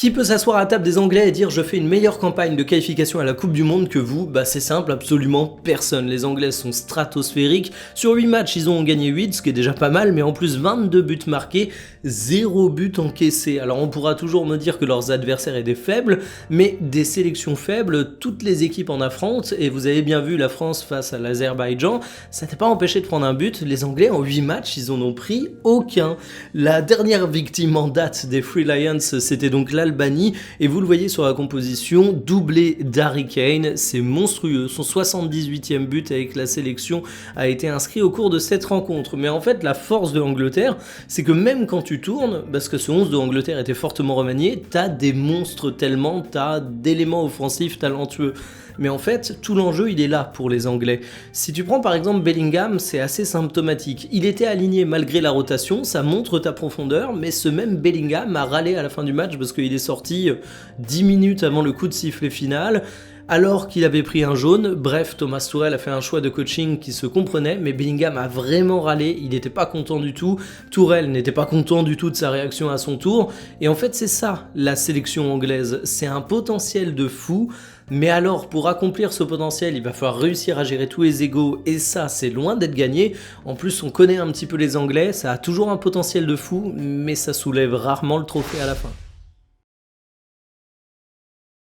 Qui peut s'asseoir à table des Anglais et dire je fais une meilleure campagne de qualification à la Coupe du Monde que vous? Bah c'est simple, absolument personne. Les Anglais sont stratosphériques. Sur 8 matchs, ils ont gagné 8, ce qui est déjà pas mal, mais en plus 22 buts marqués, 0 but encaissé. Alors on pourra toujours me dire que leurs adversaires étaient faibles, mais des sélections faibles, toutes les équipes en affrontent, et vous avez bien vu la France face à l'Azerbaïdjan, ça n'a pas empêché de prendre un but. Les Anglais en 8 matchs, ils en ont pris aucun. La dernière victime en date des Free Lions, c'était donc l'Albanie, et vous le voyez sur la composition, doublé d'Harry Kane, c'est monstrueux. Son 78e but avec la sélection a été inscrit au cours de cette rencontre. Mais en fait, la force de l'Angleterre, c'est que même quand tu tournes, parce que ce 11 de l'Angleterre était fortement remanié, t'as des monstres tellement, t'as d'éléments offensifs talentueux. Mais en fait, tout l'enjeu, il est là pour les Anglais. Si tu prends par exemple Bellingham, c'est assez symptomatique. Il était aligné malgré la rotation, ça montre ta profondeur, mais ce même Bellingham a râlé à la fin du match parce qu'il est sorti 10 minutes avant le coup de sifflet final, alors qu'il avait pris un jaune. Bref, Thomas Tuchel a fait un choix de coaching qui se comprenait, mais Bellingham a vraiment râlé, il n'était pas content du tout, Tuchel n'était pas content du tout de sa réaction à son tour, et en fait c'est ça la sélection anglaise, c'est un potentiel de fou, mais alors pour accomplir ce potentiel, il va falloir réussir à gérer tous les égos, et ça c'est loin d'être gagné. En plus on connaît un petit peu les Anglais, ça a toujours un potentiel de fou, mais ça soulève rarement le trophée à la fin.